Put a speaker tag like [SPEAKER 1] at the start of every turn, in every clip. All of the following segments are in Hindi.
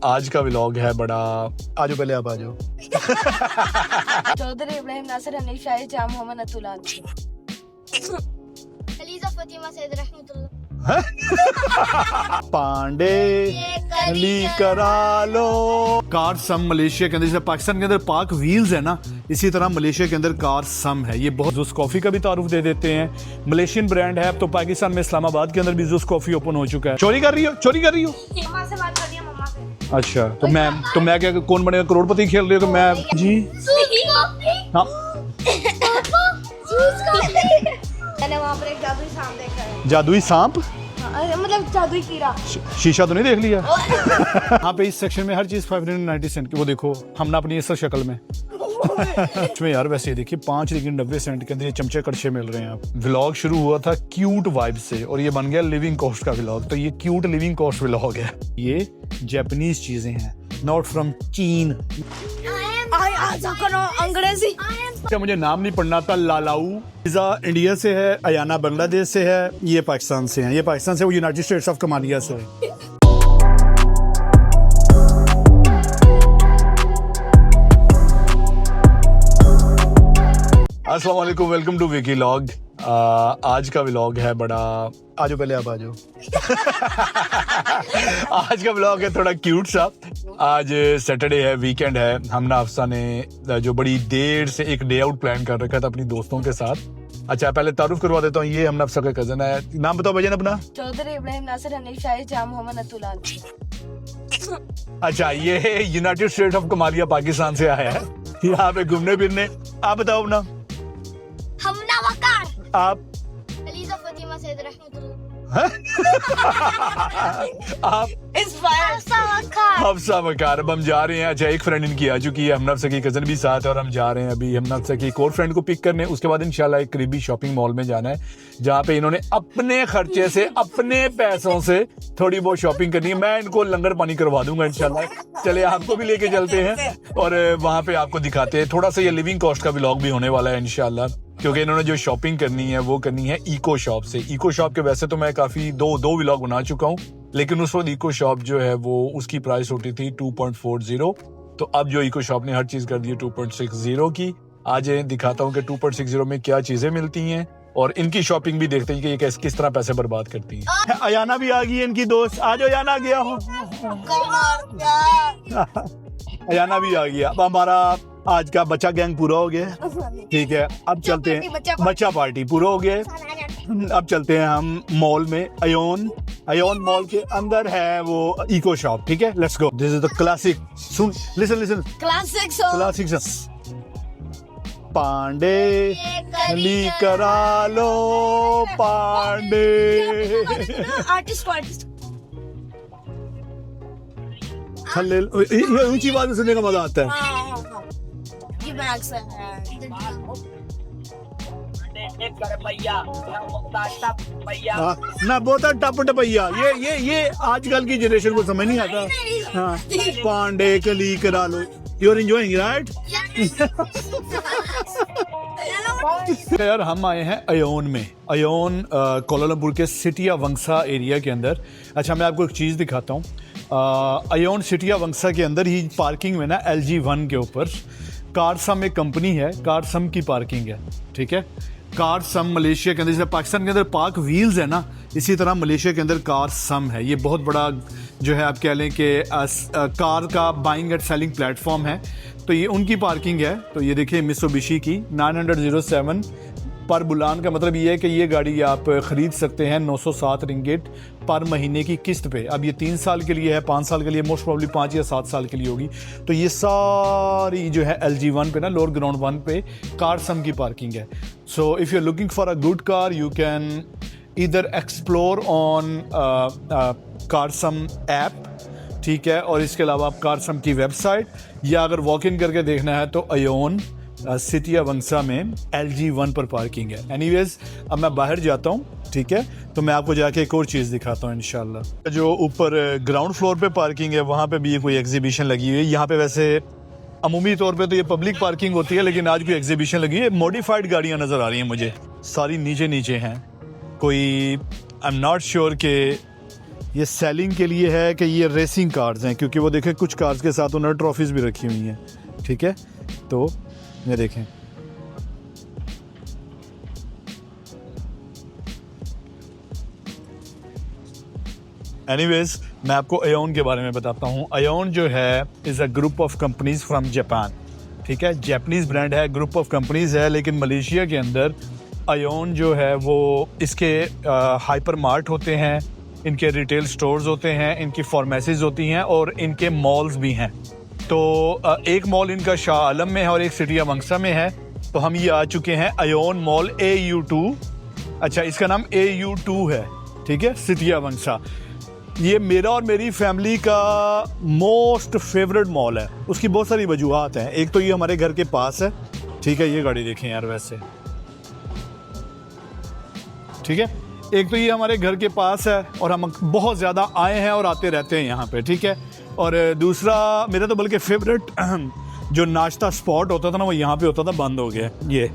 [SPEAKER 1] आज का व्लॉग है बड़ा। आजो पहले आप आजो।
[SPEAKER 2] चौधरी इब्राहिम नासिर हनीफ शाहिद जाम मोहम्मद अतुलान
[SPEAKER 3] अलीजा फतिमा सैयद रहमतुल्लाह
[SPEAKER 1] पांडे अली करा लो। कार सम मलेशिया के अंदर, जैसे पाकिस्तान के अंदर पाक व्हील्स है ना, इसी तरह मलेशिया के अंदर कार सम है। ये बहुत जुस कॉफी का भी तारुफ दे देते हैं, मलेशियन ब्रांड है। अब तो पाकिस्तान में इस्लामाबाद के अंदर भी जुस कॉफी ओपन हो चुका है। चोरी कर रही हो?
[SPEAKER 3] मम्मा से बात कर दिया मम्मा से।
[SPEAKER 1] अच्छा, तो मैं क्या कौन बनेगा करोड़पति खेल रही हो? तो मैं जी हाँ
[SPEAKER 3] मैंने वहाँ पर एक जादुई सांप देखा है।
[SPEAKER 1] जादुई सांप?
[SPEAKER 3] मतलब जादुई कीड़ा।
[SPEAKER 1] शीशा तो नहीं देख लिया? यहाँ पे इस सेक्शन में हर चीज 590 सेंट की। वो देखो हमने अपनी इस शक्ल में इसमें यार वैसे ही देखिए 5.90 सेंट के अंदर ये चमचे कड़छे मिल रहे हैं। आप व्लॉग शुरू हुआ था क्यूट वाइब से और ये बन गया लिविंग कॉस्ट का व्लॉग। तो ये क्यूट लिविंग कॉस्ट व्लॉग है। ये जापानीज चीजें हैं, नॉट फ्रॉम चीन।
[SPEAKER 3] अंग्रेजी।
[SPEAKER 1] क्या मुझे नाम नहीं पढ़ना था। लालाऊ पिज़्ज़ा इंडिया से है, अयाना बांग्लादेश से है, ये पाकिस्तान से है। ये पाकिस्तान से, वो यूनाइटेड स्टेट्स ऑफ कमालिया से है। अस्सलाम वालेकुम, वेलकम टू विकी लॉग। आज का व्लॉग है बड़ा। आजो पहले आप आजो। आज का व्लॉग है थोड़ा क्यूट सा। आज सैटरडे है, वीकेंड है। हमने अफसा ने जो बड़ी देर से एक डे आउट प्लान कर रखा था अपनी दोस्तों के साथ। अच्छा, पहले तारुफ करवा देता हूँ। ये हमने अफसा का कजन है। नाम बताओ भजन अपना।
[SPEAKER 2] चौधरी इब्राहिम नासिर हनीफ शाहिद जाम मोहम्मद अतुलान।
[SPEAKER 1] अच्छा, ये United state of Kamalia Pakistan से आया है यहाँ पे घूमने फिरने। आप बताओ अपना।
[SPEAKER 3] हमना वकार।
[SPEAKER 1] आप?
[SPEAKER 3] अलीजा फतिमा सैयद रहमतुल्लाह।
[SPEAKER 1] आप? हफ्सा वकार। अब हम जा रहे हैं। अच्छा, एक फ्रेंड इनकी आ चुकी है, हमने की कजन भी साथ है और हम जा रहे हैं अभी हमने की एक और फ्रेंड को पिक करने। उसके बाद इंशाल्लाह एक करीबी शॉपिंग मॉल में जाना है जहाँ पे इन्होंने अपने खर्चे से, अपने पैसों से थोड़ी बहुत शॉपिंग करनी है। मैं इनको लंगर पानी करवा दूंगा इंशाल्लाह। चले आपको भी लेके चलते हैं और वहां पे आपको दिखाते हैं। थोड़ा सा ये लिविंग कॉस्ट का व्लॉग भी होने वाला है इंशाल्लाह, क्योंकि इन्होंने जो शॉपिंग करनी है वो करनी है इको शॉप से। इको शॉप के वैसे तो मैं काफी दो व्लॉग बना चुका हूँ, लेकिन उस वक्त इको शॉप जो है वो उसकी प्राइस होती थी 2.40। तो अब जो इको शॉप ने हर चीज कर दी है 2.60 की। आज दिखाता हूँ कि 2.60 में क्या चीजें मिलती हैं और इनकी शॉपिंग भी देखते हैं कि ये किस तरह पैसे बर्बाद करती हैं। अयाना भी आ गई है, इनकी दोस्त। आज अयाना गया हूँ। अयाना भी आ गया। अब हमारा आज का बच्चा गैंग पूरा हो गया। ठीक है, अब चलते हैं। बच्चा पार्टी पूरा हो गया। अब चलते हैं हम मॉल में। अयोन मॉल के अंदर है वो इको शॉप। ठीक है, let's go. This is the classic. सुन, लिसन क्लासिक पांडे अली करा लो। पांडे
[SPEAKER 3] आर्टिस्ट
[SPEAKER 1] ऊंची आवाज में सुनने का मजा आता है।
[SPEAKER 3] ये बैग से है।
[SPEAKER 1] ना बोता टप टपैया। ये आजकल की जनरेशन को समझ नहीं आता। हाँ, पांडे कली करा लो। You are enjoying right? यार हम आए हैं अयोन में। अयोन कोलालमपुर के सिटिया वंगसा एरिया के अंदर। अच्छा, मैं आपको एक चीज़ दिखाता हूँ। अयोन सिटिया वंगसा के अंदर ही पार्किंग में ना LG1 के ऊपर कारसम एक कंपनी है, कारसम की पार्किंग है। ठीक है, कारसम मलेशिया के अंदर, जैसे पाकिस्तान के अंदर पाक व्हील्स है ना, इसी तरह मलेशिया के अंदर कारसम है। ये बहुत बड़ा जो है आप कह लें कि कार का बाइंग एंड सेलिंग प्लेटफॉर्म है। तो ये उनकी पार्किंग है। तो ये देखिए मित्सुबिशी की 907 पर बुलान का मतलब ये है कि ये गाड़ी आप खरीद सकते हैं 907 रिंगिट पर महीने की किस्त पे। अब ये 3 साल के लिए है, 5 साल के लिए, मोस्ट प्रॉब्ली 5 या 7 साल के लिए होगी। तो ये सारी जो है LG1 पे ना, लोअर ग्राउंड 1 पे कारसम की पार्किंग है। So if you are looking for a good car you can either explore on Carsome app. ठीक है, और इसके अलावा आप कारसम की वेबसाइट, या अगर वॉक इन करके देखना है तो अयोन सिटिया वंगसा में LG1 पर पार्किंग है। एनीवेज, अब मैं बाहर जाता हूँ। ठीक है, तो मैं आपको जाके एक और चीज़ दिखाता हूँ इंशाल्लाह। जो ऊपर ग्राउंड फ्लोर पे पार्किंग है वहाँ पे भी कोई एग्जीबिशन लगी हुई है। यहाँ पे वैसे अमूमी तौर पे तो ये पब्लिक पार्किंग होती है, लेकिन आज कोई एग्जीबिशन लगी है। मॉडिफाइड गाड़ियाँ नज़र आ रही हैं मुझे, सारी नीचे हैं। कोई आई एम नॉट श्योर कि ये सेलिंग के लिए है कि ये रेसिंग कार्स हैं, क्योंकि वो देखें कुछ कार्स के साथ उन्होंने ट्रॉफीज़ भी रखी हुई हैं, ठीक है। तो ये देखें, एनीवेज मैं आपको अयोन के बारे में बताता हूँ। अयोन जो है is a group of companies from Japan, ठीक है। जापानीज़ ब्रांड है, ग्रुप ऑफ कंपनीज है, लेकिन मलेशिया के अंदर अयोन जो है वो इसके हाइपर मार्ट होते हैं, इनके रिटेल स्टोर्स होते हैं, इनकी फार्मेसीज होती हैं और इनके मॉल्स भी हैं। तो एक मॉल इनका शाह आलम में है और एक सिटी वंगसा में है। तो हम ये आ चुके हैं अयोन मॉल AU2। अच्छा, इसका नाम AU2 है, ठीक है, सिटी वंगसा। ये मेरा और मेरी फैमिली का मोस्ट फेवरेट मॉल है। उसकी बहुत सारी वजूहात हैं। एक तो ये हमारे घर के पास है, ठीक है, ये गाड़ी देखें यार वैसे, ठीक है। एक तो ये हमारे घर के पास है और हम बहुत ज़्यादा आए हैं और आते रहते हैं यहाँ पे, ठीक है। और दूसरा मेरा तो बल्कि फेवरेट जो नाश्ता स्पॉट होता था ना, वो यहाँ पे होता था, बंद हो गया। ये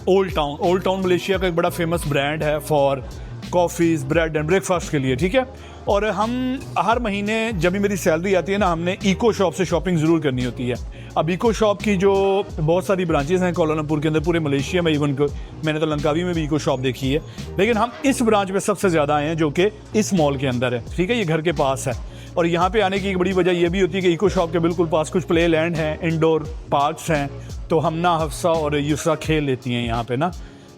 [SPEAKER 1] ओल्ड टाउन मलेशिया का एक बड़ा फेमस ब्रांड है for coffees, bread and breakfast के लिए, ठीक है। और हम हर महीने जब भी मेरी सैलरी आती है ना, हमने इको शॉप से शॉपिंग ज़रूर करनी होती है। अब इको शॉप की जो बहुत सारी ब्रांचेस हैं कोलालमपुर के अंदर, पूरे मलेशिया में, इवन मैंने तो लंकावी में भी इको शॉप देखी है, लेकिन हम इस ब्रांच में सबसे ज़्यादा आए हैं जो कि इस मॉल के अंदर है, ठीक है। ये घर के पास है और यहाँ पे आने की एक बड़ी वजह ये भी होती है कि इको शॉप के बिल्कुल पास कुछ प्ले लैंड हैं, इंडोर पार्क्स हैं, तो हम ना हफ्सा और यूसरा खेल लेती हैं यहाँ पे ना।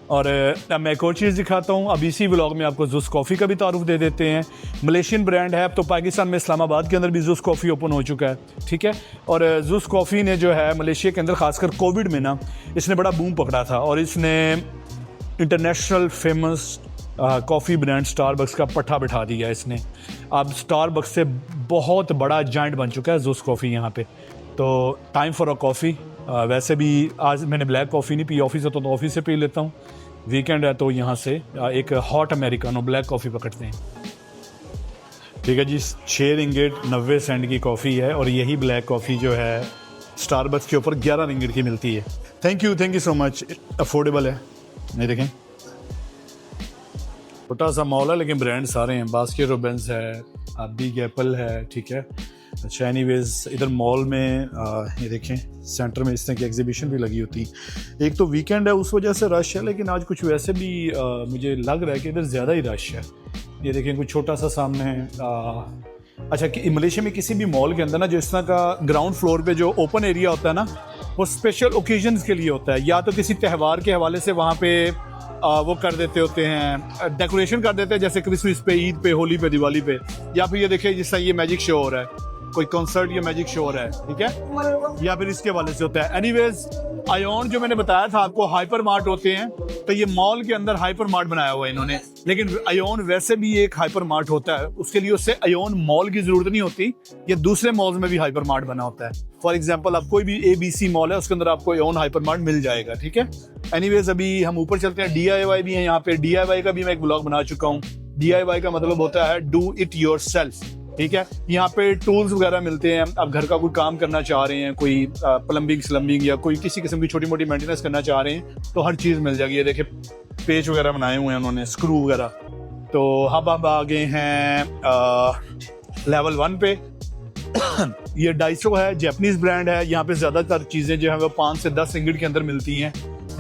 [SPEAKER 1] और अब मैं एक और चीज़ दिखाता हूँ। अब इसी व्लॉग में आपको ज़ुस कॉफ़ी का भी तारुफ दे देते हैं। मलेशियन ब्रांड है, अब तो पाकिस्तान में इस्लामाबाद के अंदर भी ज़ुस कॉफ़ी ओपन हो चुका है, ठीक है। और ज़ुस कॉफ़ी ने जो है मलेशिया के अंदर ख़ासकर कोविड में ना, इसने बड़ा बूम पकड़ा था और इसने international famous coffee brand Starbucks का पट्टा बिठा दिया इसने। अब स्टारबक्स से बहुत बड़ा जाइंट बन चुका है ज़ुस कॉफ़ी यहाँ पे। तो टाइम फॉर अ कॉफ़ी। वैसे भी आज मैंने ब्लैक कॉफ़ी नहीं पी, ऑफिस होता तो ऑफिस से पी लेता हूँ, वीकेंड है तो यहाँ से एक हॉट अमेरिकानो ब्लैक कॉफ़ी पकड़ते हैं, ठीक है जी। 6 रिंगिट 90 सेंट की कॉफ़ी है और यही ब्लैक कॉफ़ी जो है स्टारबक्स के ऊपर 11 रिंगिट की मिलती है। Thank you so much, affordable है। नहीं देखें, छोटा सा मॉल है लेकिन ब्रांड सारे हैं, बास्किन रॉबिन्स है, बिग एप्पल है, ठीक है। अच्छा, एनीवेज इधर मॉल में ये देखें सेंटर में इस तरह की एग्जीबिशन भी लगी होती है। एक तो वीकेंड है उस वजह से रश है, लेकिन आज कुछ वैसे भी मुझे लग रहा है कि इधर ज़्यादा ही रश है। ये देखें कुछ छोटा सा सामने है। अच्छा, कि मलेशिया में किसी भी मॉल के अंदर ना, जो इस तरह का ग्राउंड फ्लोर पे जो ओपन एरिया होता है ना, वो स्पेशल ओकेजन्स के लिए होता है, या तो किसी त्यौहार के हवाले से वहाँ पे वो कर देते होते हैं, डेकोरेशन कर देते हैं, जैसे क्रिसमस पे, ईद पे, होली पे, दिवाली पे, या फिर ये देखिए जिस तरह ये मैजिक शो हो रहा है, कोई कॉन्सर्ट या मैजिक शो हो रहा है, ठीक है, या फिर इसके वाले से होता है। एनीवेज अयोन जो मैंने बताया था आपको, हाइपर मार्ट होते हैं, तो ये मॉल के अंदर हाइपर मार्ट बनाया हुआ है इन्होंने, लेकिन अयोन वैसे भी एक हाइपर मार्ट होता है, उसके लिए उससे अयोन मॉल की जरूरत नहीं होती, ये दूसरे मॉल्स में भी हाइपर मार्ट बना होता है। फॉर एग्जाम्पल, आप कोई भी ABC मॉल है उसके अंदर आपको अयोन हाइपर मार्ट मिल जाएगा, ठीक है। एनीवेज अभी हम ऊपर चलते हैं। DIY भी है यहाँ पे, DIY का भी मैं एक ब्लॉग बना चुका हूँ। DIY का मतलब होता है डू इट योर सेल्फ, ठीक है। यहाँ पे टूल्स वगैरह मिलते हैं, आप घर का कोई काम करना चाह रहे हैं, कोई प्लम्बिंग स्लम्बिंग या कोई किसी किस्म की छोटी मोटी मेंटेनेंस करना चाह रहे हैं, तो हर चीज़ मिल जाएगी। ये देखिए पेच वगैरह बनाए हुए हैं उन्होंने, स्क्रू वगैरह। तो हम आ गए हैं लेवल 1 पे। ये डाइसो है, जापानीज ब्रांड है। यहाँ पे ज़्यादातर चीज़ें जो है वो 5 से 10 रिंगिट के अंदर मिलती हैं।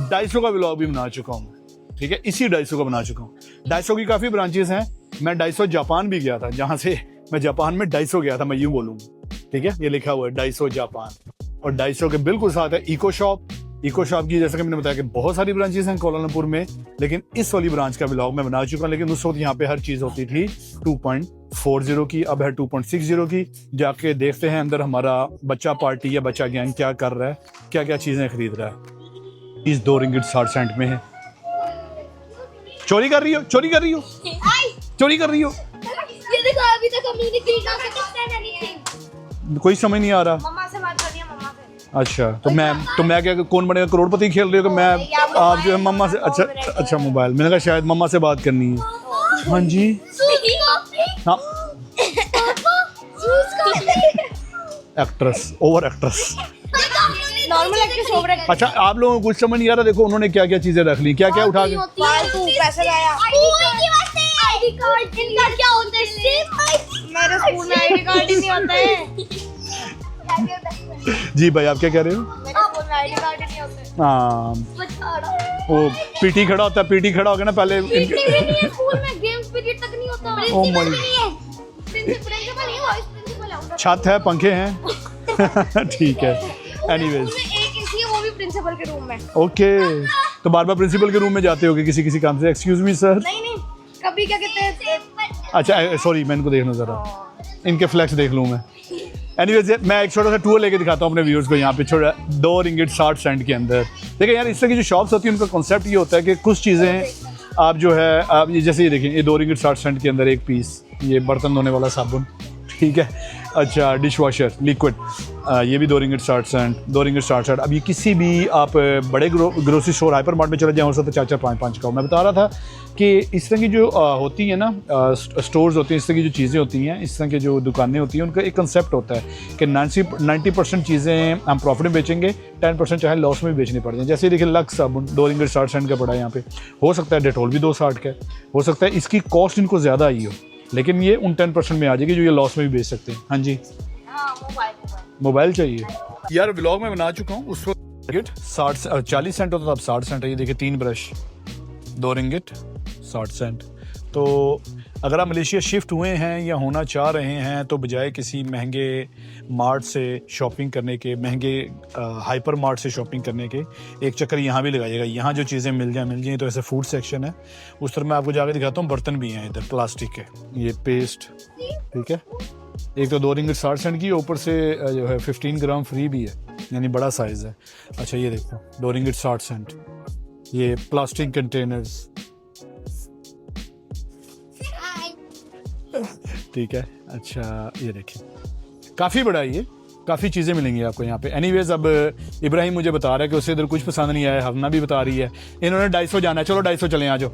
[SPEAKER 1] डाइसो का व्लॉग भी बना चुका हूँ, ठीक है, इसी डाइसो का बना चुका हूँ। डाइसो की काफ़ी ब्रांचेस हैं। मैं डाइसो जापान भी गया था, जहाँ से मैं जापान में डाइसो गया था, मैं यूँ बोलूँगा, ठीक है। ये लिखा हुआ है डाइसो जापान। और डाइसो के बिल्कुल साथ है इको शॉप। इको शॉप की जैसे कि मैंने बताया कि बहुत सारी ब्रांचेस हैं कोलालमपुर में, लेकिन इस वाली ब्रांच का व्लॉग मैं बना चुका हूँ। लेकिन उस वक्त यहाँ पे हर चीज़ होती थी 2.40 की, अब है 2.60 की। जाके देखते हैं अंदर हमारा बच्चा पार्टी या बच्चा गैंग क्या कर रहा है, क्या क्या चीज़ें खरीद रहा है। इस 2 रिंगिट 60 सेंट में है। चोरी कर रही हो, चोरी कर रही हो, चोरी कर रही हो।
[SPEAKER 3] ये देखो, अभी तक हमने नहीं किया एनीथिंग।
[SPEAKER 1] कोई समझ नहीं आ रहा।
[SPEAKER 3] मम्मा से बात करनी है, मम्मा से।
[SPEAKER 1] अच्छा, तो मैं क्या कौन बनेगा करोड़पति खेल रही हो कि मैं आप जो है मम्मा से। अच्छा मोबाइल, मैंने कहा शायद मम्मा से बात करनी है। हाँ जी, हाँ, actress, over actress,
[SPEAKER 3] normal actress, over actress.
[SPEAKER 1] अच्छा, आप लोगों को कुछ समझ नहीं आ रहा। देखो उन्होंने क्या क्या चीजें रख ली, क्या क्या उठा के।
[SPEAKER 3] फालतू पैसे लाया। आईडी कार्ड इनका क्या होता है? Same ID. मेरे स्कूल में आईडी कार्ड ही नहीं होता है।
[SPEAKER 1] जी भाई आप क्या कह रहे हो?
[SPEAKER 3] मेरे स्कूल में आईडी कार्ड ही नहीं होता है।
[SPEAKER 1] हाँ
[SPEAKER 3] बच्चा
[SPEAKER 1] वो पीटी खड़ा होता है, पीटी खड़ा हो गया ना पहले
[SPEAKER 3] पीटी भी नहीं है स्कूल में, गेम्स पीरियड तक नहीं होता।
[SPEAKER 1] Oh my-
[SPEAKER 3] प्रिंसिपल नहीं है, प्रिंसिपल नहीं, वाइस प्रिंसिपल है।
[SPEAKER 1] छत है, पंखे हैं। ठीक है एनीवेज
[SPEAKER 3] स्कूल में एक एसी है, वो भी प्रिंसिपल के रूम में।
[SPEAKER 1] ओके, तो बार बार प्रिंसिपल के रूम में जाते होगे किसी किसी काम से? Excuse me sir.
[SPEAKER 3] नहीं नहीं, कभी क्या कहते हैं,
[SPEAKER 1] अच्छा सॉरी, मैं इनको देखना जरा, इनके फ्लैक्स देख लूँ मैं। एनीवेज मैं एक छोटा सा टूर लेके दिखाता हूँ अपने व्यूअर्स को। यहाँ पे छोटा 2 रिंगिट 60 सेंट के अंदर देखिए यार, इस तरह की जो शॉप्स होती है उनका कॉन्सेप्ट ये होता है कि कुछ चीज़ें आप जो है आप ये जैसे ये देखें, ये 2 रिंगिट 60 सेंट के अंदर एक पीस ये बर्तन धोने वाला साबुन, ठीक है। अच्छा डिश वॉशर लिक्विड, ये भी 2 रिंगिट 60 सेंट, 2 रिंगिट 60 सेंट। अब ये किसी भी आप बड़े ग्रोसरी स्टोर हाइपर मार्ट में चले जाएँ, हो सकता है 4-4 5-5 का। मैं बता रहा था कि इस तरह की जो होती है ना स्टोर्स होती हैं, इस तरह की जो चीज़ें होती हैं, इस तरह की जो दुकानें होती हैं, उनका एक कंसेप्ट होता है कि 90% चीज़ें हम प्रॉफिट में बेचेंगे, 10% चाहे लॉस में भी बेचनी पड़ जाए। जैसे देखिए लक्स साबुन 2 रिंगिट 60 सेंट का पड़ा है यहाँ पे, हो सकता है डेटोल भी 2.60 का है, हो सकता है इसकी कॉस्ट इनको ज़्यादा आई हो, लेकिन ये उन 10% में आ जाएगी जो ये लॉस में भी बेच सकते हैं। हाँ जी, मोबाइल चाहिए यार, व्लॉग में बना चुका हूँ उस वक्त 40 सेंट होता था, अब 60 सेंट है। ये देखिए 3 ब्रश 2 रिंगिट 60 सेंट। तो अगर आप मलेशिया शिफ्ट हुए हैं या होना चाह रहे हैं तो बजाय किसी महंगे मार्ट से शॉपिंग करने के, महंगे हाइपर मार्ट से शॉपिंग करने के, एक चक्कर यहाँ भी लगाइएगा। यहाँ जो चीज़ें मिल जाएँ तो ऐसे फूड सेक्शन है, उस तरह मैं आपको जाकर दिखाता हूँ। बर्तन भी हैं इधर प्लास्टिक के, ये पेस्ट, ठीक है। एक तो 2 रिंगिट 60 सेंट की, ऊपर से जो है 15 ग्राम फ्री भी है, यानी बड़ा साइज़ है। अच्छा ये देखो 2 रिंगिट 60 सेंट, ये प्लास्टिक कंटेनर्स, ठीक है। अच्छा ये देखिए काफ़ी बड़ा है, ये काफ़ी चीज़ें मिलेंगी आपको यहाँ पे। एनीवेज अब इब्राहिम मुझे बता रहा है कि उसे इधर कुछ पसंद नहीं आया, हवना भी बता रही है इन्होंने 250 जाना है। चलो 250 चलें, आ जाओ,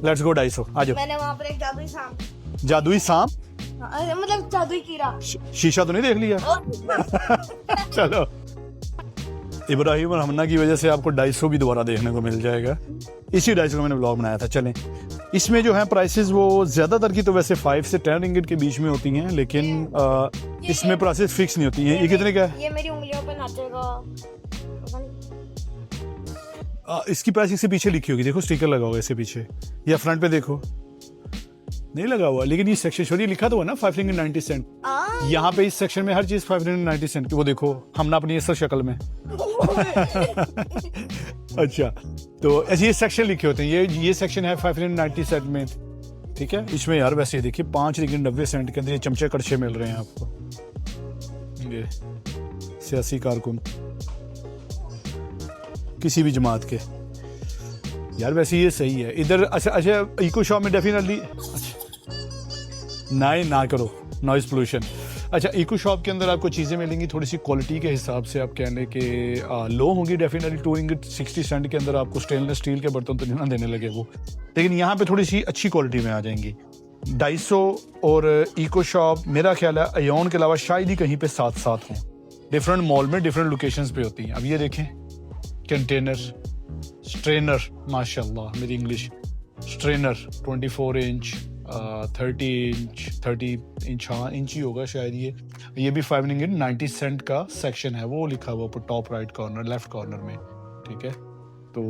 [SPEAKER 1] लेट्स गो 250 आ जाओ।
[SPEAKER 3] मैंने वहाँ पर एक जादुई सांप,
[SPEAKER 1] जादुई सांप,
[SPEAKER 3] मतलब जादुई कीड़ा,
[SPEAKER 1] शीशा तो नहीं देख लिया? चलो इब्राहिम और हमना की वजह से आपको 250 भी दोबारा देखने को मिल जाएगा। इसी 250 का मैंने ब्लॉग बनाया था। चलें, इसमें जो है प्राइसेस वो ज़्यादातर की तो वैसे 5 से 10 रिंगिट के बीच में होती हैं, लेकिन इसमें प्राइसेस फिक्स नहीं होती हैं। ये कितने का है?
[SPEAKER 3] ये मेरी उंगलियों पे नाचेगा।
[SPEAKER 1] इसकी प्राइस इससे पीछे लिखी होगी, देखो स्टिकर लगा होगा इससे पीछे, या फ्रंट पे देखो नहीं लगा हुआ, लेकिन ये सेक्शन छोड़िए लिखा तो है ना 5 रिंगिट 90 सेंट। यहाँ पे इस सेक्शन में हर चीज़ 5 रिंगिट 90 सेंट की, वो देखो हमने अपनी असल शक्ल में। अच्छा तो ऐसे ये सेक्शन लिखे होते हैं, ये सेक्शन है 5 रिंगिट 90 सेंट में, ठीक है। इसमें यार वैसे देखिए 5 रिंगिट 90 सेंट के अंदर ये चमचे कड़छे मिल रहे हैं आपको, ये सियासी कारकुन किसी भी जमात के, यार वैसे ये सही है इधर। अच्छा इको शॉप में डेफिनेटली ना करो नॉइज़ पोल्यूशन। अच्छा इको शॉप के अंदर आपको चीज़ें मिलेंगी थोड़ी सी क्वालिटी के हिसाब से, आप कहने के लो होंगी डेफिनेटली। 2 रिंगिट 60 सेंट के अंदर आपको स्टेनलेस स्टील के बर्तन तो नहीं देने लगे वो, लेकिन यहाँ पे थोड़ी सी अच्छी क्वालिटी में आ जाएंगी। 250 और इको शॉप मेरा ख्याल है अयोन के अलावा शायद ही कहीं पे साथ साथ हों, डिफरेंट मॉल में डिफरेंट लोकेशंस पे होती हैं। अब ये देखें कंटेनर स्ट्रेनर, माशाल्लाह मेरी इंग्लिश, स्ट्रेनर 24 इंच 30 इंच, हाँ इंच ही होगा शायद। ये भी 5 रिंगिट 90 सेंट का सेक्शन है, वो लिखा हुआ ऊपर top right corner left corner में, ठीक है। तो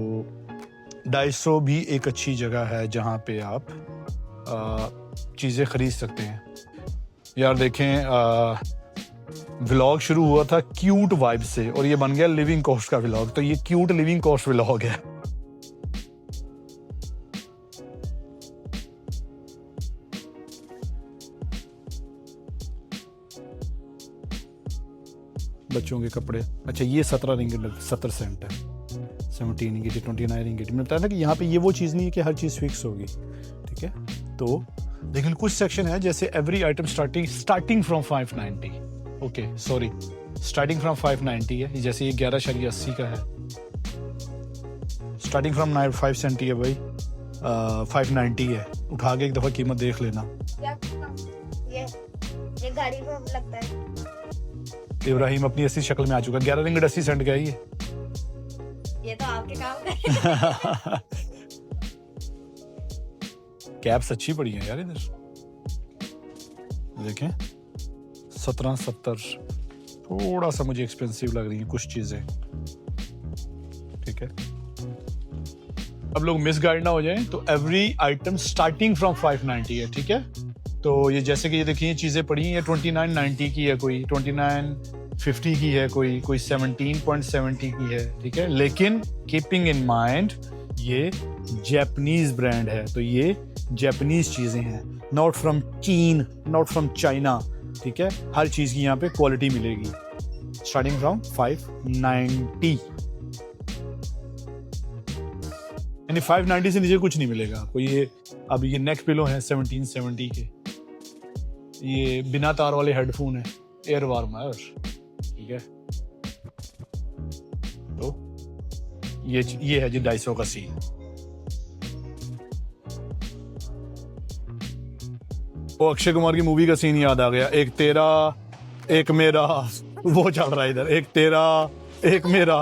[SPEAKER 1] 250 भी एक अच्छी जगह है जहाँ पे आप चीज़ें ख़रीद सकते हैं। यार देखें व्लॉग शुरू हुआ था क्यूट वाइब से और ये बन गया लिविंग कॉस्ट का व्लॉग, तो ये क्यूट लिविंग कॉस्ट व्लॉग है। बच्चों के कपड़े, अच्छा ये 17 रिंगिट 70 सेंट है, 17 रिंगिट 29 रिंगिट। मैंने बताया था कि यहाँ पे ये वो चीज़ नहीं है कि हर चीज़ फिक्स होगी, ठीक है। तो लेकिन कुछ सेक्शन है जैसे every item starting from 590, okay sorry starting from 590 है, जैसे ये 11.80 का है, स्टार्टिंग फ्रॉम 5 सेंट है भाई, 590 है। उठा के एक दफ़ा कीमत देख लेना।
[SPEAKER 3] ये गाड़ी में लगता है।
[SPEAKER 1] इब्राहिम अपनी असली शक्ल में आ चुका, 11 रिंगिट 80 सेंट का है ये
[SPEAKER 3] तो आपके काम का
[SPEAKER 1] कैप्स अच्छी पड़ी हैं यार इधर, देखें 1770, थोड़ा सा मुझे एक्सपेंसिव लग रही है कुछ चीजें, ठीक है। अब लोग मिसगाइड ना हो जाएं, तो एवरी आइटम स्टार्टिंग फ्रॉम 590 है, ठीक है। तो ये जैसे कि ये देखिए चीजें पड़ी हैं, ये 2990 की है, कोई 2950 की है, कोई 17.70 की है, ठीक है। लेकिन कीपिंग इन माइंड ये जापानीज ब्रांड है, तो ये जापानीज चीजें हैं, नॉट फ्रॉम चीन, नॉट फ्रॉम चाइना, ठीक है। हर चीज की यहाँ पे क्वालिटी मिलेगी स्टार्टिंग फ्रॉम 590, यानी 590 से नीचे कुछ नहीं मिलेगा आपको। ये अब ये नेक पिलो है 1770 के, ये बिना तार वाले हेडफोन है, एयर वार्मर, ठीक है। तो ये है जी 250 का सीन। वो अक्षय कुमार की मूवी का सीन याद आ गया, एक तेरा एक मेरा, वो चल रहा है इधर, एक तेरा एक मेरा।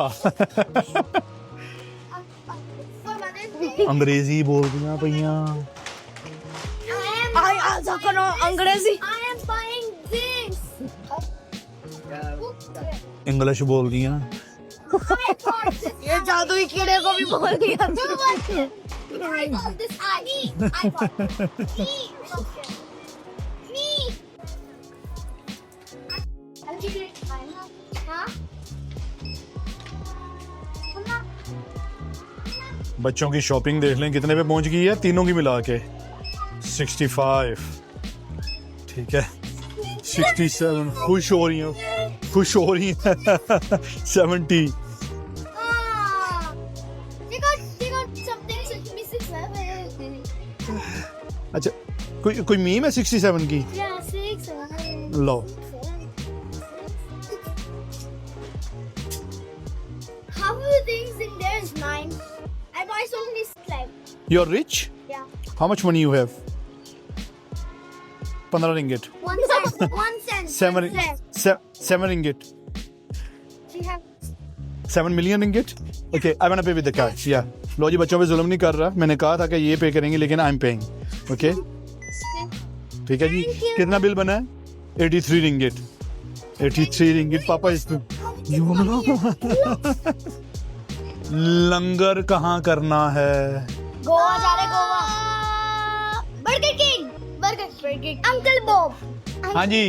[SPEAKER 1] अंग्रेजी बोल दिया भैया,
[SPEAKER 2] अंग्रेजी
[SPEAKER 3] I am buying this.
[SPEAKER 1] English बोल दिया।
[SPEAKER 2] ये जादुई कीड़े को भी बोल दिया।
[SPEAKER 3] I bought this. I bought me. I'll give it time. Huh?
[SPEAKER 1] बच्चों की शॉपिंग देख लें कितने पे पहुंच गई है, तीनों की मिला के 65, ठीक है। 67 खुश हो रही हैं, खुश हो रही हैं। 70
[SPEAKER 3] She got something missing.
[SPEAKER 1] अच्छा, कोई मीम है 67 की?
[SPEAKER 3] Yeah, 6.
[SPEAKER 1] Low
[SPEAKER 3] How many things in there is mine? I buy so many slime.
[SPEAKER 1] You are rich,
[SPEAKER 3] Yeah.
[SPEAKER 1] How much money you have? 15 ringgit,
[SPEAKER 3] 1 cent. 1 cent.
[SPEAKER 1] 7 ringgit,
[SPEAKER 3] She have
[SPEAKER 1] 7 million ringgit. Okay, I want to pay with the cash. या लो जी, बच्चों पे जुल्म नहीं कर रहा, मैंने कहा था कि ये पे करेंगे, लेकिन आई एम पेइंग। ओके, ठीक है जी। कितना बिल बना है? 83 रिंगिट। 83 रिंगिट पापा, इसमें लंगर कहाँ करना है?
[SPEAKER 3] गोवा जा रहे Goa. Burger King. Burger King. Uncle Bob.
[SPEAKER 1] हाँ जी,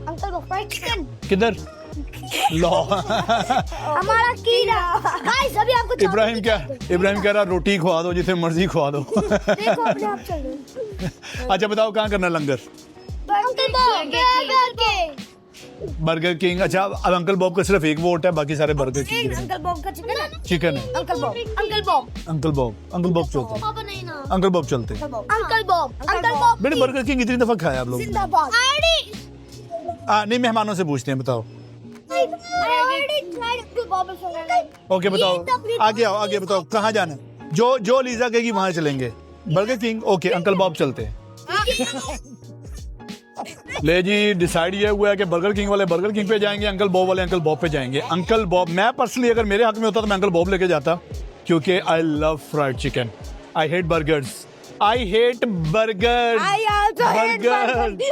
[SPEAKER 3] Uncle Bob fried chicken.
[SPEAKER 1] किधर? लो
[SPEAKER 3] हमारा कीड़ा. Guys अभी आपको
[SPEAKER 1] इब्राहिम कह रहा रोटी खवा दो, जिसे मर्जी खवा दो।
[SPEAKER 3] देखो अपने आप चलो.
[SPEAKER 1] अच्छा बताओ कहाँ करना लंगर?
[SPEAKER 3] Uncle Bob. Burger King.
[SPEAKER 1] Burger king. अच्छा, अब अंकल बॉब का सिर्फ एक वोट है, बाकी सारे बर्गर किंग।
[SPEAKER 3] Uncle Bob का चिकन है.
[SPEAKER 1] चिकन है।
[SPEAKER 3] Uncle Bob. Uncle Bob.
[SPEAKER 1] Uncle Bob चलते हैं,
[SPEAKER 3] पापा नहीं ना.
[SPEAKER 1] अंकल बॉब चलते हैं।
[SPEAKER 3] Uncle Bob. Uncle Bob.
[SPEAKER 1] बेटे बर्गर किंग इतनी दफा खाया आप लोग?
[SPEAKER 3] जिंदाबाद.
[SPEAKER 1] नहीं, मेहमानों से पूछते हैं, बताओ।
[SPEAKER 3] I already tried Uncle Bob before.
[SPEAKER 1] Okay बताओ, आगे बताओ कहाँ जाना है? जो लीजा कहेगी वहां चलेंगे। Burger king, okay, uncle Bob चलते हैं। ले जी, डिसाइड ये हुआ है कि बर्गर किंग वाले बर्गर किंग पे जाएंगे, अंकल बॉब वाले अंकल बॉब पे जाएंगे। अंकल बॉब, मैं पर्सनली अगर मेरे हक में होता तो मैं अंकल बॉब लेके जाता, क्योंकि I love fried chicken. I hate burgers. Burger.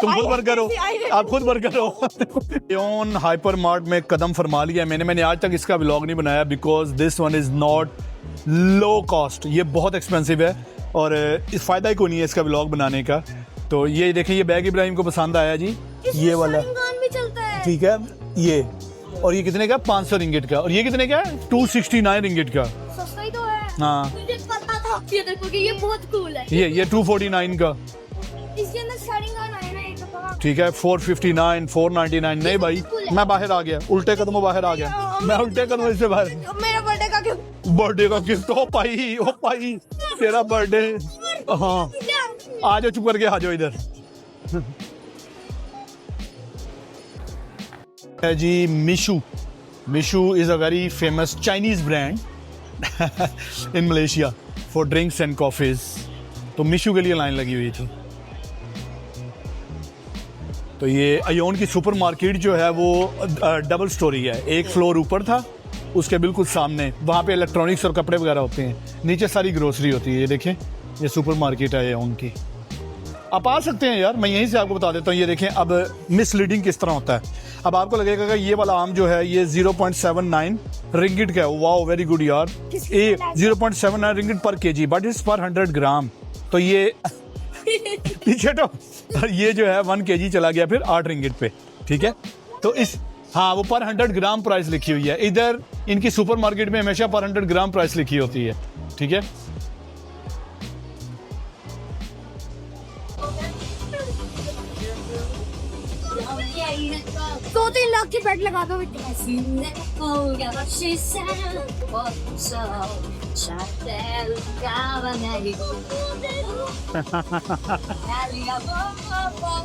[SPEAKER 1] तुम खुद बर्गर हो, आप खुद बर्गर हो। ऑन हाइपर मार्ट में कदम फरमा लिया मैंने आज तक इसका व्लॉग नहीं बनाया, because this one is not low cost. ये बहुत एक्सपेंसिव है और इस फायदा ही कोई नहीं है इसका व्लॉग बनाने का। तो ये देखें, ये बैग इब्राहिम को पसंद आया जी, ये वाला,
[SPEAKER 3] भी चलता है.
[SPEAKER 1] ठीक है। ये और ये कितने का? 500 रिंगिट का। और ये कितने का? 269 रिंगिट का।
[SPEAKER 3] सस्ता ही तो है.
[SPEAKER 1] हाँ,
[SPEAKER 3] मुझे पता था. ये देखो कि ये बहुत कूल है.
[SPEAKER 1] ये 249 का,
[SPEAKER 3] इसके अंदर शाइनिंग ऑन है ना, एक तो
[SPEAKER 1] ठीक है। 459, 499। नहीं भाई, मैं बाहर आ गया, उल्टे कदमों बाहर आ गया, मैं उल्टे कदमों से बाहर।
[SPEAKER 2] मेरा बर्थडे का गिफ्ट.
[SPEAKER 1] बर्थडे का गिफ्ट। ओ पाई तेरा बर्थडे। हाँ, आ जाओ, चुप करके आ जाओ इधर। है जी Mixue is a very famous Chinese brand in Malaysia for drinks and coffees. तो मिशू के लिए लाइन लगी हुई थी। तो ये अयोन की सुपर मार्केट जो है वो डबल स्टोरी है। एक फ्लोर ऊपर था, उसके बिल्कुल सामने वहाँ पे इलेक्ट्रॉनिक्स और कपड़े वगैरह होते हैं, नीचे सारी ग्रोसरी होती है। ये देखें, ये सुपर मार्केट है अयोन की, आप आ सकते हैं यार, मैं यहीं से आपको बता देता हूँ। ये देखें अब मिसलीडिंग किस तरह होता है। अब आपको लगेगा कि ये वाला आम जो है ये 0.79 रिंगिट का है। वाओ वेरी गुड यार, ये 0.79 रिंगिट पर केजी, बट इट्स पर 100 ग्राम। तो ये पीछे तो ये जो है 1 केजी चला गया फिर 8 रिंगिट पे, ठीक है। तो इस हाँ वो पर 100 ग्राम प्राइस लिखी हुई है। इधर इनकी सुपर मार्केट में हमेशा पर 100 ग्राम प्राइस लिखी होती है, ठीक है।
[SPEAKER 2] 2-3 लाख की पेट लगा दो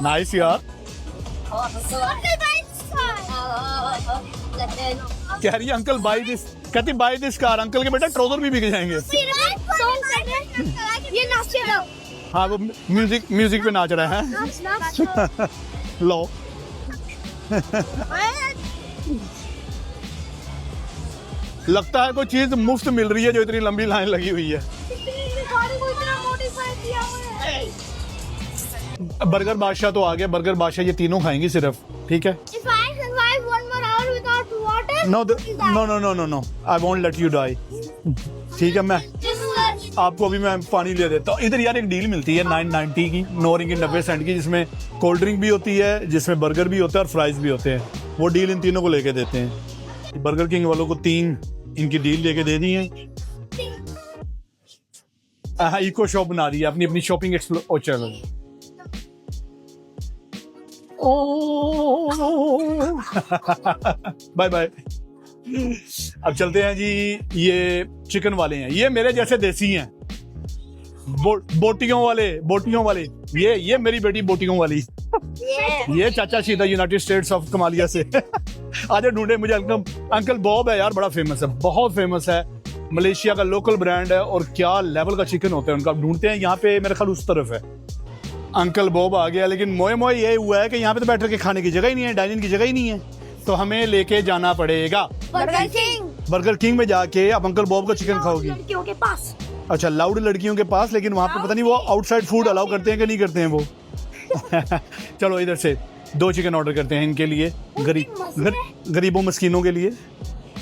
[SPEAKER 1] नाइस यार, कह रही है अंकल बाई दिस, कहती बाई दिस कार। अंकल के बेटा ट्राउजर भी बिक जाएंगे।
[SPEAKER 3] ये नाच रहा है।
[SPEAKER 1] हाँ वो म्यूजिक पे नाच रहा है। लो लगता है कोई चीज मुफ्त मिल रही है जो इतनी लंबी लाइन लगी हुई है। बर्गर बादशाह तो आ गया, बर्गर बादशाह ये तीनों खाएंगी सिर्फ, ठीक है।
[SPEAKER 3] If I survive 1 more hour without water,
[SPEAKER 1] no I won't let you die, ठीक है। मैं आपको अभी मैं पानी ले देता हूँ। इधर यार एक डील मिलती है 990 की, 9 रिंगिट 90 सेंट की, जिसमें कोल्ड ड्रिंक भी होती है, जिसमें बर्गर भी होता है और फ्राइज भी होते हैं। वो डील इन तीनों को लेके देते हैं। बर्गर किंग वालों को 3 इनकी डील लेके दे दी है। हाँ इको शॉप बना रही है अपनी अपनी शॉपिंग एक्सप्लोर। चलो बाय बाय। अब चलते हैं जी, ये चिकन वाले हैं, ये मेरे जैसे देसी हैं, बोटियों वाले। ये मेरी बेटी बोटियों वाली। ये चाचा सीधा यूनाइटेड स्टेट्स ऑफ कमालिया से। आज ढूंढे मुझे अंकल बॉब है यार, बड़ा फेमस है, बहुत फेमस है, मलेशिया का लोकल ब्रांड है और क्या लेवल का चिकन होता है उनका। ढूंढते हैं यहाँ पे, मेरे ख्याल उस तरफ है। अंकल बॉब आ गया, लेकिन मोए ये हुआ है कि यहाँ पे तो बैठ के खाने की जगह ही नहीं है, डाइनिंग की जगह ही नहीं है, तो हमें लेके जाना पड़ेगा बर्गर किंग में जाके। अब अंकल बॉब का चिकन खाओगी?
[SPEAKER 2] लड़कियों के पास।
[SPEAKER 1] अच्छा लाउड लड़कियों के पास, लेकिन वहाँ पे पता नहीं वो आउटसाइड फूड अलाउ करते हैं कि नहीं करते हैं वो। चलो इधर से 2 चिकन ऑर्डर करते हैं इनके लिए, गरीबों मस्कीनों के लिए।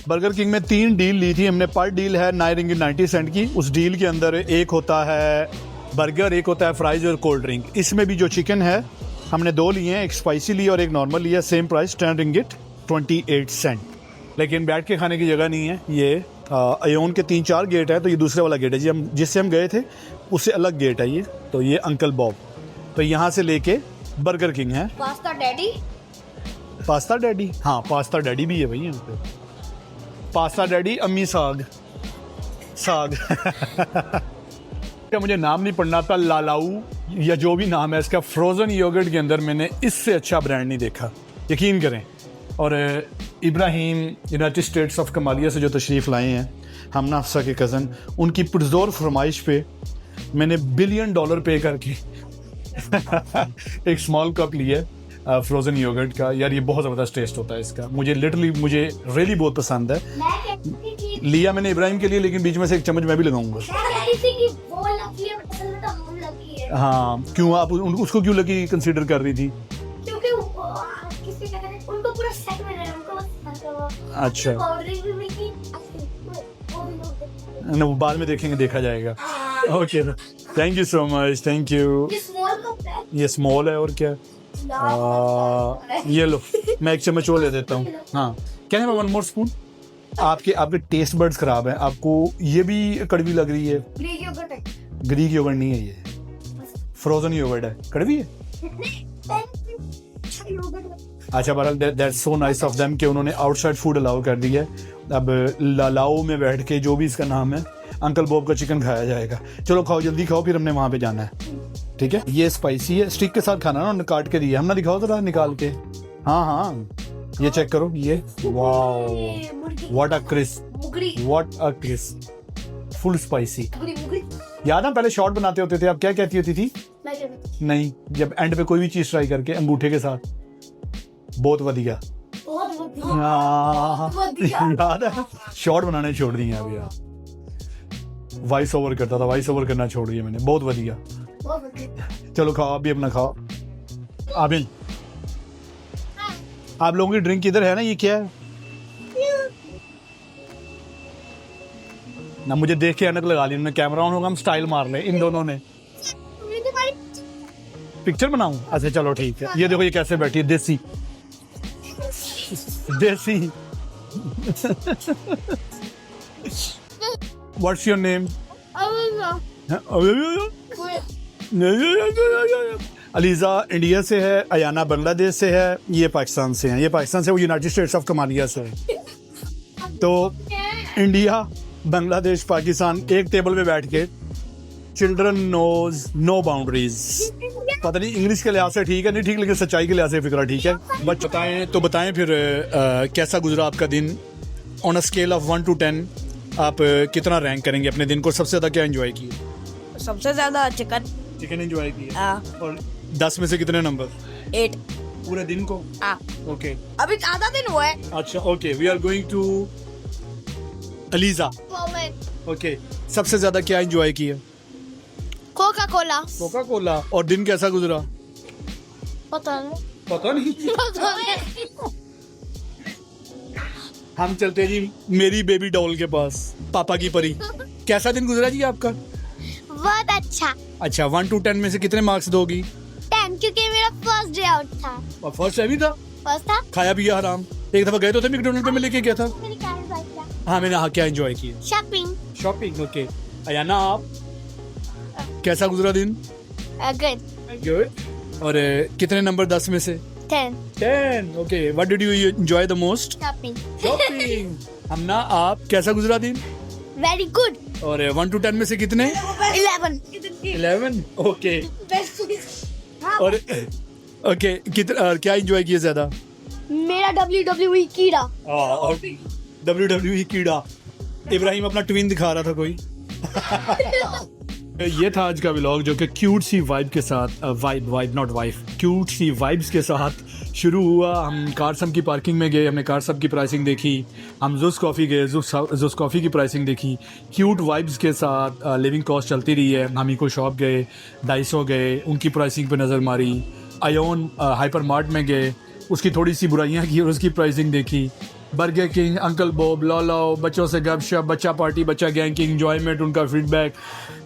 [SPEAKER 1] बर्गर किंग में 3 डील ली थी हमने, पर डील है 9 रिंगिट 90 सेंट की। उस डील के अंदर एक होता है बर्गर, एक होता है फ्राइज और कोल्ड ड्रिंक। इसमें भी जो चिकन है हमने 2 लिए हैं, एक स्पाइसी लिया और एक नॉर्मल लिया, सेम प्राइस 10 रिंगिट 28 सेंट। लेकिन बैठ के खाने की जगह नहीं है। ये अयोन के 3-4 गेट है, तो ये दूसरे वाला गेट है जी, जिससे हम गए थे उससे अलग गेट है ये। तो ये अंकल बॉब, तो यहाँ से लेके बर्गर किंग है।
[SPEAKER 2] पास्ता डैडी,
[SPEAKER 1] हाँ पास्ता डैडी भी है भाई यहाँ पे। पास्ता डैडी, अम्मी साग क्या मुझे नाम नहीं पढ़ना था, लालाऊ या जो भी नाम है इसका। फ्रोजन योगर्ट के अंदर मैंने इससे अच्छा ब्रांड नहीं देखा, यकीन करें। और Ibrahim United states of Kamalia से जो तशरीफ़ लाए हैं, हमना अफसा के कज़न, उनकी पुरज़ोर फरमाइश पे मैंने $1 बिलियन पे करके एक स्मॉल कप लिया फ्रोज़न योगर्ट का। यार ये बहुत ज़बरदस्त टेस्ट होता है इसका, मुझे रियली बहुत पसंद है। लिया मैंने इब्राहिम के लिए, लेकिन बीच में से एक चम्मच मैं भी लगाऊंगा। हाँ क्यों, आप उसको क्यों लगी कंसीडर कर रही थी? अच्छा ना, वो बाद में देखेंगे, देखा जाएगा। Okay thank you so much, thank you. ये स्मॉल है और क्या। ये लो मैं एक चम्मच और ले देता हूँ। हाँ क्या है, 1 मोर स्पून। आपके टेस्ट बर्ड्स खराब हैं, आपको ये भी कड़वी लग रही है। ग्रीक योगर्ट नहीं है ये, फ्रोजन योगर्ट है, कड़वी है। अच्छा बहरहाल that's so nice of them कि उन्होंने आउटसाइड फूड अलाउ कर दिया है। अब लालाओ में बैठ के, जो भी इसका नाम है, अंकल बॉब का चिकन खाया जाएगा। चलो खाओ, जल्दी खाओ, फिर हमने वहाँ पे जाना है, ठीक है। ये स्पाइसी है, स्टिक के साथ खाना ना, उन्होंने काट के दिया। हमने दिखाओ जरा निकाल के। हाँ ये चेक करो, ये wow what a crisp, full spicy. याद है पहले शॉट बनाते होते थे, आप क्या कहती होती थी? नहीं, जब एंड पे कोई भी चीज ट्राई करके अंगूठे के साथ, बहुत वधिया। याद है, शॉट बनाने छोड़ दिए अभी यार। वॉइस ओवर करता था, वॉइस ओवर करना छोड़ दिया मैंने। बहुत बढ़िया। चलो खाओ, आप भी अपना खाओ। आबिल, आप लोगों की ड्रिंक किधर है ना, ये क्या है ना? मुझे देख के ऐनक लगा ली उन्होंने, कैमरा ऑन होगा हम स्टाइल मार ले इन दोनों ने। पिक्चर बनाऊं? अच्छा चलो ठीक है। ये देखो ये कैसे बैठी है, देसी देसी। What's your name? ELISA India से है, अयाना बांग्लादेश से है, ये पाकिस्तान से है। ये पाकिस्तान से, वो यूनाइटेड स्टेट्स ऑफ कमालिया से है। तो इंडिया, बांग्लादेश, पाकिस्तान एक टेबल पे बैठ के, चिल्ड्रन नोज नो बाउंड्रीज। पता नहीं इंग्लिश के लिहाज से ठीक है नहीं ठीक, लेकिन सच्चाई के लिहाज से फिक्रा ठीक है। बट बताएं तो बताएं फिर कैसा गुजरा आपका दिन? On a scale of 1 to 10 आप कितना रैंक करेंगे अपने दिन को? सबसे ज़्यादा क्या एंजॉय किया?
[SPEAKER 4] सबसे ज्यादा चिकन।
[SPEAKER 1] चिकन एंजॉय किया।
[SPEAKER 4] हाँ।
[SPEAKER 1] और 10 में से कितने नंबर?
[SPEAKER 4] 8।
[SPEAKER 1] पूरे दिन को?
[SPEAKER 4] हाँ।
[SPEAKER 1] ओके।
[SPEAKER 4] अभी आधा दिन हुआ है।
[SPEAKER 1] अच्छा okay, we are going to Aliza. Okay, सबसे ज़्यादा क्या एंजॉय किया?
[SPEAKER 3] Coca Cola.
[SPEAKER 1] Coca Cola. और दिन कैसा गुजरा?
[SPEAKER 3] पता नहीं।
[SPEAKER 1] पता नहीं। हम चलते जी मेरी बेबी डॉल के पास, पापा की परी। कैसा दिन गुजरा जी आपका?
[SPEAKER 3] बहुत अच्छा।
[SPEAKER 1] अच्छा 1 to 10 में से कितने मार्क्स दोगी?
[SPEAKER 3] 10, क्योंकि मेरा फर्स्ट डे आउट था।
[SPEAKER 1] और फर्स्ट टाइम ही था?
[SPEAKER 3] फर्स्ट था।
[SPEAKER 1] खाया पिया हराम? एक दफा गए तो थे मैकडोनल्ड पे, मैं लेके गया था।
[SPEAKER 3] मैंने क्या एंजॉय किया?
[SPEAKER 1] हाँ मैंने, हाँ क्या एंजॉय किया?
[SPEAKER 3] शॉपिंग।
[SPEAKER 1] शॉपिंग। ओके। अयाना आप, कैसा गुजरा दिन?
[SPEAKER 3] गुड।
[SPEAKER 1] गुड। और कितने नंबर 10 में से?
[SPEAKER 3] 10।
[SPEAKER 1] 10। Okay, what did you enjoy the most?
[SPEAKER 3] Shopping.
[SPEAKER 1] Shopping. हमना आप, कैसा गुजरा दिन?
[SPEAKER 3] Very good.
[SPEAKER 1] और 1 to 10 में से कितने?
[SPEAKER 3] 11।
[SPEAKER 1] 11। ओके। और ओके क्या एंजॉय किया ज्यादा?
[SPEAKER 3] मेरा WWE कीड़ा।
[SPEAKER 1] और WWE कीड़ा। इब्राहिम अपना ट्विन दिखा रहा था कोई। ये था आज का व्लॉग, जो कि क्यूट सी वाइब के साथ, वाइब नॉट वाइफ, क्यूट सी वाइब्स के साथ शुरू हुआ। हम कारसम की पार्किंग में गए, हमने कारसम की प्राइसिंग देखी। हम जुस कॉफ़ी गए, जुस कॉफ़ी की प्राइसिंग देखी। क्यूट वाइब्स के साथ लिविंग कॉस्ट चलती रही है। हम इको शॉप गए, डाइसो गए, उनकी प्राइसिंग पे नज़र मारी। आयोन हाइपर मार्ट में गए, उसकी थोड़ी सी बुराइयां की और उसकी प्राइसिंग देखी। बर्गर किंग, अंकल बॉब, लॉलो, बच्चों से गपशप, बच्चा पार्टी, बच्चा गैंगिंग, इंजॉयमेंट, उनका फीडबैक।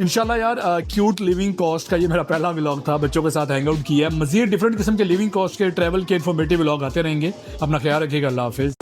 [SPEAKER 1] इंशाल्लाह यार क्यूट लिविंग कॉस्ट का ये मेरा पहला व्लॉग था, बच्चों के साथ हैंग आउट किया। मज़ीद डिफरेंट किस्म के लिविंग कॉस्ट के, ट्रैवल के इन्फॉर्मेटिव व्लॉग आते रहेंगे। अपना ख्याल रखिएगा। अल्लाह हाफिज़।